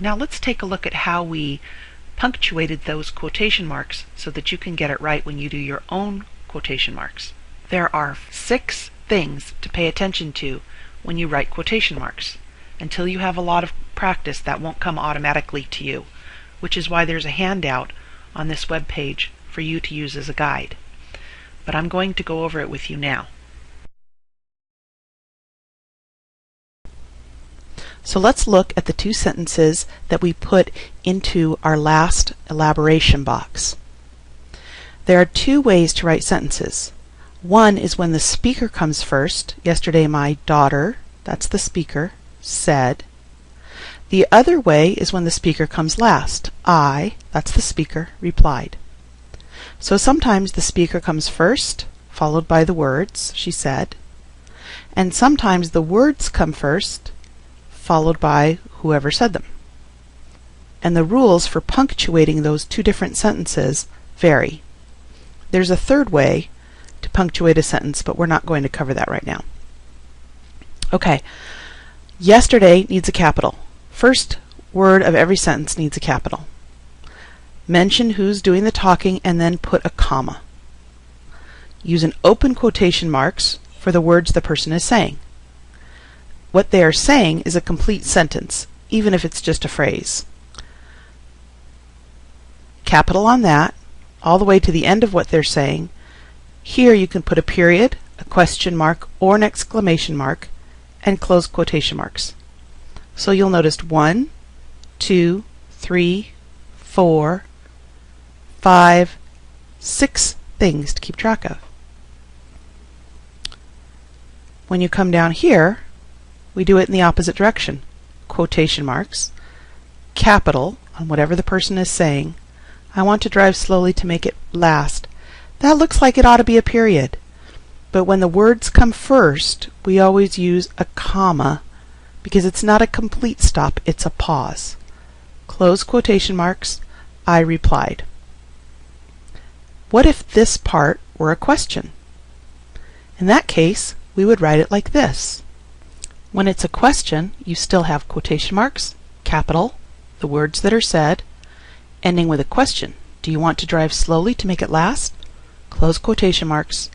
Now let's take a look at how we punctuated those quotation marks so that you can get it right when you do your own quotation marks. There are 6 things to pay attention to when you write quotation marks. Until you have a lot of practice, that won't come automatically to you, which is why there's a handout on this web page for you to use as a guide. But I'm going to go over it with you now. So let's look at the 2 sentences that we put into our last elaboration box. There are 2 ways to write sentences. One is when the speaker comes first. Yesterday my daughter, that's the speaker, said. The other way is when the speaker comes last. I, that's the speaker, replied. So sometimes the speaker comes first, followed by the words, she said. And sometimes the words come first, followed by whoever said them. And the rules for punctuating those 2 different sentences vary. There's a 3rd way to punctuate a sentence, but we're not going to cover that right now. Okay, yesterday needs a capital. First word of every sentence needs a capital. Mention who's doing the talking and then put a comma. Use an open quotation marks for the words the person is saying. What they are saying is a complete sentence, even if it's just a phrase. Capital on that, all the way to the end of what they're saying. Here you can put a period, a question mark, or an exclamation mark, and close quotation marks. So you'll notice 1, 2, 3, 4, 5, 6 things to keep track of. When you come down here, we do it in the opposite direction. Quotation marks, capital on whatever the person is saying. I want to drive slowly to make it last. That looks like it ought to be a period. But when the words come first, we always use a comma because it's not a complete stop, it's a pause. Close quotation marks, I replied. What if this part were a question? In that case, we would write it like this. When it's a question, you still have quotation marks, capital, the words that are said, ending with a question. Do you want to drive slowly to make it last? Close quotation marks,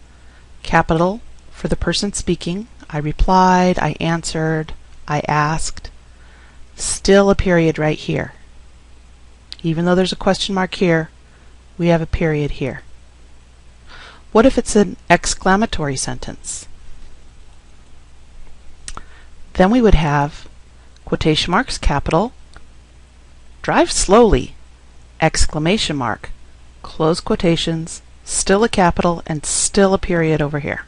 capital for the person speaking. I replied, I answered, I asked. Still a period right here. Even though there's a question mark here, we have a period here. What if it's an exclamatory sentence? Then we would have quotation marks, capital, drive slowly, exclamation mark, close quotations, still a capital, and still a period over here.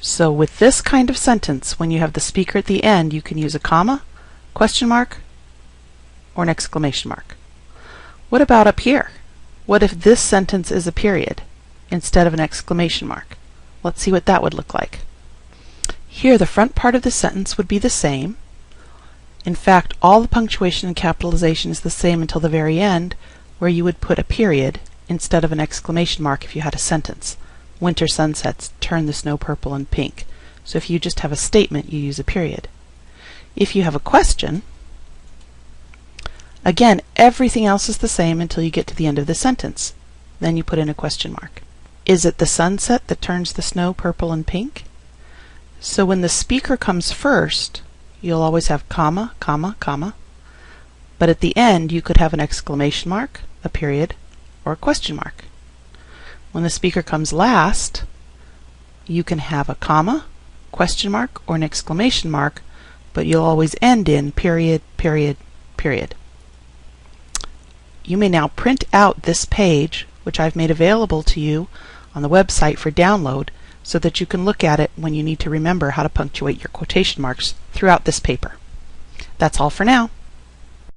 So with this kind of sentence, when you have the speaker at the end, you can use a comma, question mark, or an exclamation mark. What about up here? What if this sentence is a period instead of an exclamation mark? Let's see what that would look like. Here the front part of the sentence would be the same. In fact, all the punctuation and capitalization is the same until the very end, where you would put a period instead of an exclamation mark if you had a sentence. Winter sunsets turn the snow purple and pink. So if you just have a statement, you use a period. If you have a question, again, everything else is the same until you get to the end of the sentence. Then you put in a question mark. Is it the sunset that turns the snow purple and pink? So when the speaker comes first, you'll always have comma, comma, comma. But at the end, you could have an exclamation mark, a period, or a question mark. When the speaker comes last, you can have a comma, question mark, or an exclamation mark, but you'll always end in period, period, period. You may now print out this page, which I've made available to you on the website for download, so that you can look at it when you need to remember how to punctuate your quotation marks throughout this paper. That's all for now.